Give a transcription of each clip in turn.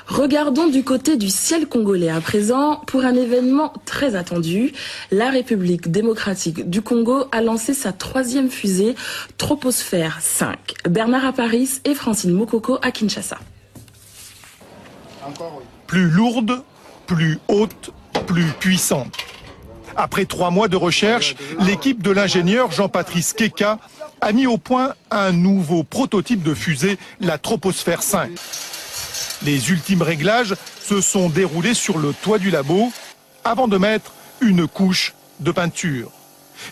Regardons du côté du ciel congolais à présent pour un événement très attendu. La République démocratique du Congo a lancé sa 3e fusée Troposphère 5. Bernard Aparis et Francine Mokoko à Kinshasa. Plus lourde, plus haute, plus puissante. Après 3 mois de recherche, l'équipe de l'ingénieur Jean-Patrice Keka a mis au point un nouveau prototype de fusée, la Troposphère 5. Les ultimes réglages se sont déroulés sur le toit du labo avant de mettre une couche de peinture.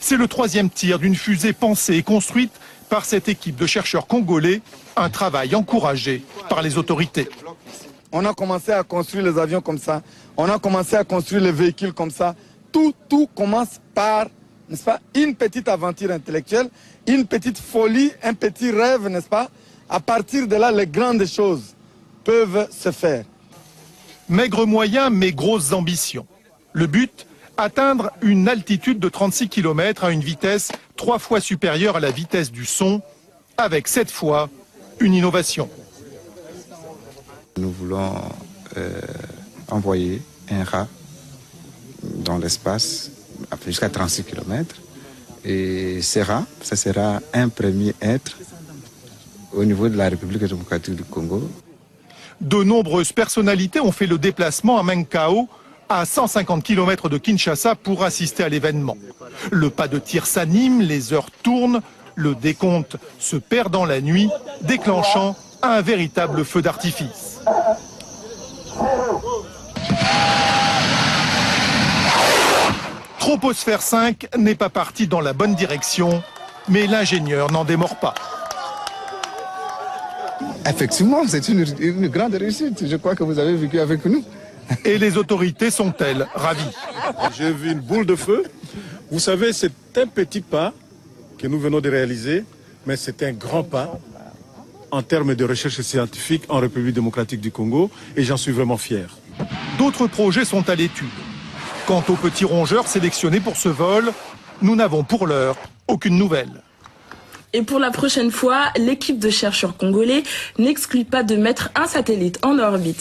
C'est le 3e tir d'une fusée pensée et construite par cette équipe de chercheurs congolais, un travail encouragé par les autorités. On a commencé à construire les avions comme ça, on a commencé à construire les véhicules comme ça. Tout commence par, n'est-ce pas, une petite aventure intellectuelle, une petite folie, un petit rêve, n'est-ce pas? À partir de là, les grandes choses peuvent se faire. Maigre moyen, mais grosses ambitions. Le but, atteindre une altitude de 36 km à une vitesse 3 fois supérieure à la vitesse du son, avec cette fois une innovation. Nous voulons envoyer un rat dans l'espace jusqu'à 36 km. Et ce rat, ça sera un premier être au niveau de la République démocratique du Congo. De nombreuses personnalités ont fait le déplacement à Menkaou, à 150 km de Kinshasa, pour assister à l'événement. Le pas de tir s'anime, les heures tournent, le décompte se perd dans la nuit, déclenchant un véritable feu d'artifice. Troposphère 5 n'est pas parti dans la bonne direction, mais l'ingénieur n'en démord pas. Effectivement, c'est une grande réussite. Je crois que vous avez vécu avec nous. Et les autorités sont-elles ravies? J'ai vu une boule de feu. Vous savez, c'est un petit pas que nous venons de réaliser, mais c'est un grand pas en termes de recherche scientifique en République démocratique du Congo, et j'en suis vraiment fier. D'autres projets sont à l'étude. Quant aux petits rongeurs sélectionnés pour ce vol, nous n'avons pour l'heure aucune nouvelle. Et pour la prochaine fois, l'équipe de chercheurs congolais n'exclut pas de mettre un satellite en orbite.